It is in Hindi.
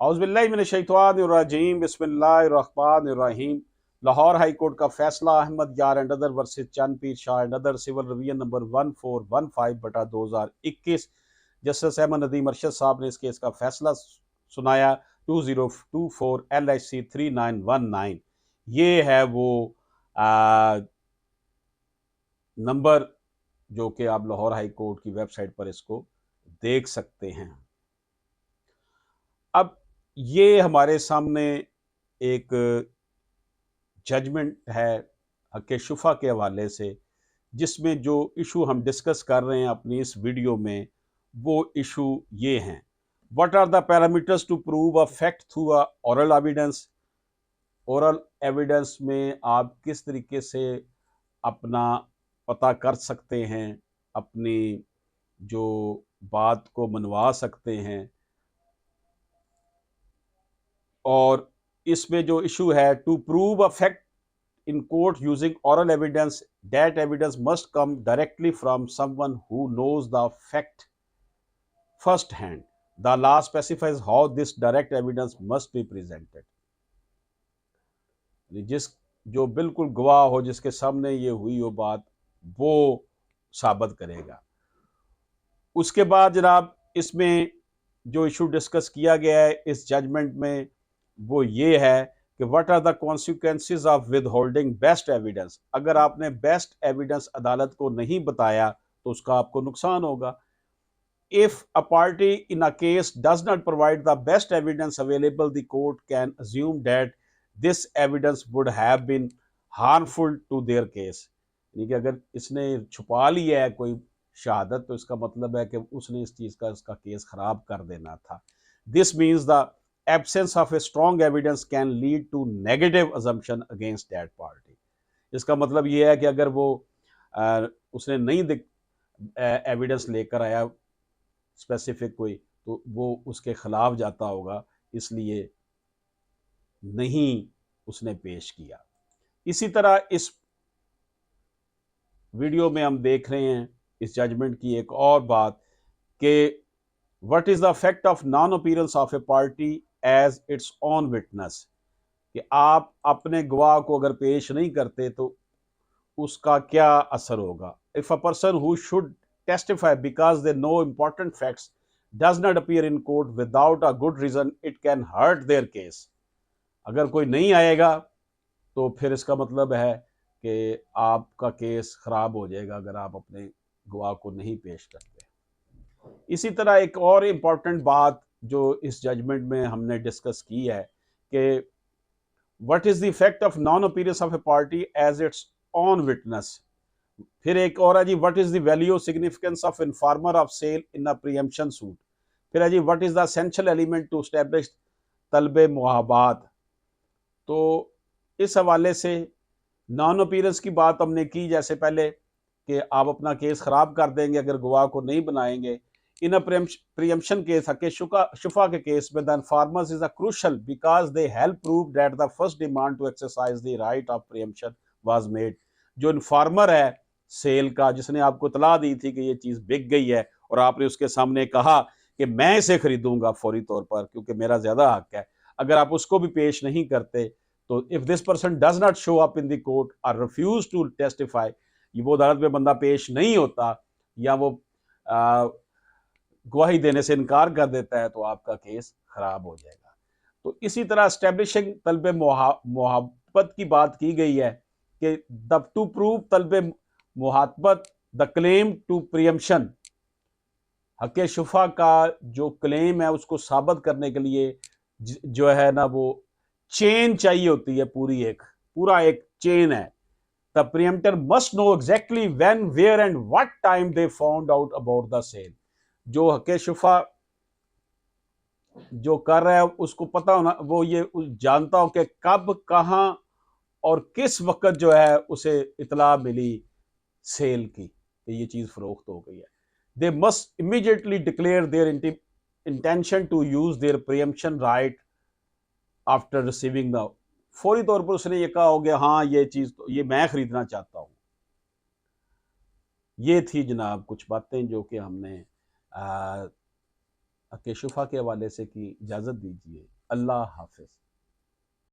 औज़ुबिल्लाहिमिनश्शैतानिर्रजीम बिस्मिल्लाहिर्रहमानिर्रहीम। लाहौर हाई कोर्ट का फैसला अहमद यार and other versus Chand Pir Shah and other civil revision number 1415/2021। Justice Ahmad Nadeem Arshad साहब ने इस केस का फैसला सुनाया। 2024 LHC 3919। ये है वो नंबर जो कि आप लाहौर हाई कोर्ट की वेबसाइट पर इसको देख सकते हैं। अब ये हमारे सामने एक जजमेंट है हक़ शुफ़ा के हवाले से, जिसमें जो इशू हम डिस्कस कर रहे हैं अपनी इस वीडियो में, वो इशू ये हैं: what are the parameters to prove a fact through a oral evidence. Oral evidence में आप किस तरीके से अपना पता कर सकते हैं, अपनी जो बात को मनवा सकते हैं। और इसमें जो इशू है, to prove a fact in court using oral evidence, that evidence must come directly from someone who knows the fact first hand. The law specifies how this direct evidence must be presented. जिस जो बिल्कुल गवाह हो, जिसके सामने ये हुई हो बात, वो साबित करेगा। उसके बाद जनाब इसमें जो इशू डिस्कस किया गया है इस जजमेंट में, वो ये है कि what are the consequences of withholding best evidence. अगर आपने बेस्ट एविडेंस अदालत को नहीं बताया तो उसका आपको नुकसान होगा। If a party in a case does not provide the best evidence available, the court can assume that this evidence would have been harmful to their case. यानी कि अगर इसने छुपा लिया है कोई शहादत, तो इसका मतलब है कि उसने इस चीज़ का इसका केस खराब कर देना था। This means the absence of a strong evidence can lead to negative assumption against that party। इसका मतलब ये है कि अगर वो उसने नहीं एविडेंस लेकर आया स्पेसिफिक कोई, तो वो उसके खिलाफ जाता होगा, इसलिए नहीं उसने पेश किया। इसी तरह इस वीडियो में हम देख रहे हैं इस जजमेंट की एक और बात कि what is the effect of non appearance of a party as its own witness. कि आप अपने गवाह को अगर पेश नहीं करते तो उसका क्या असर होगा। If a person who should testify because they know important facts does not appear in court without a good reason, it can hurt their case. अगर कोई नहीं आएगा तो फिर इसका मतलब है कि आपका केस खराब हो जाएगा अगर आप अपने गवाह को नहीं पेश करते। इसी तरह एक और इम्पॉर्टेंट बात जो इस जजमेंट में हमने डिस्कस की है कि what is the effect of non appearance of a party as its on witness. फिर एक और है जी, what is the value significance of informer of sale in a preemption suit. फिर है जी, what is the essential element to establish तलब मुहाबात। तो इस हवाले से नॉन अपीयरेंस की बात हमने की जैसे पहले कि आप अपना केस खराब कर देंगे अगर गवाह को नहीं बनाएंगे। इन अ प्रीएम्पशन केस, हक शुफा के केस में, the informers is a crucial because they help prove that the first demand to exercise the right of preemption was made. जो इन्फॉर्मर है सेल का, जिसने आपको इतला दी थी कि ये चीज़ बिक गई है और आपने उसके सामने कहा कि मैं इसे खरीदूंगा फौरी तौर पर क्योंकि मेरा ज़्यादा हक है, अगर आप उसको भी पेश नहीं करते तो if this person does not show up in the court और रिफ्यूज टू टेस्टिफाई, वो अदालत में बंदा पेश नहीं होता या वो गवाही देने से इनकार कर देता है, तो आपका केस खराब हो जाएगा। तो इसी तरह एस्टेब्लिशिंग तलब मुहाबत की बात की गई है कि द टू प्रूव तलब मुहाबत द क्लेम टू प्रियम्पशन। हक शुफा का जो क्लेम है उसको साबित करने के लिए जो है ना, वो चेन चाहिए होती है, पूरा एक चेन है। The preemptor must know exactly when, where and what time they found out about the sale। जो हक़ शुफा जो कर रहा है उसको पता होना, वो ये जानता हो कि कब, कहाँ और किस वक्त जो है उसे इतला मिली सेल की कि ये चीज़ फरोख्त हो गई है। They must immediately declare their intention to use their preemption right after receiving the. फौरी तौर पर उसने ये कहा हो गया, हाँ ये चीज़ तो ये मैं खरीदना चाहता हूँ। ये थी जनाब कुछ बातें जो कि हमने के शुफा के हवाले से की इजाज़त दीजिए। अल्लाह हाफिज़।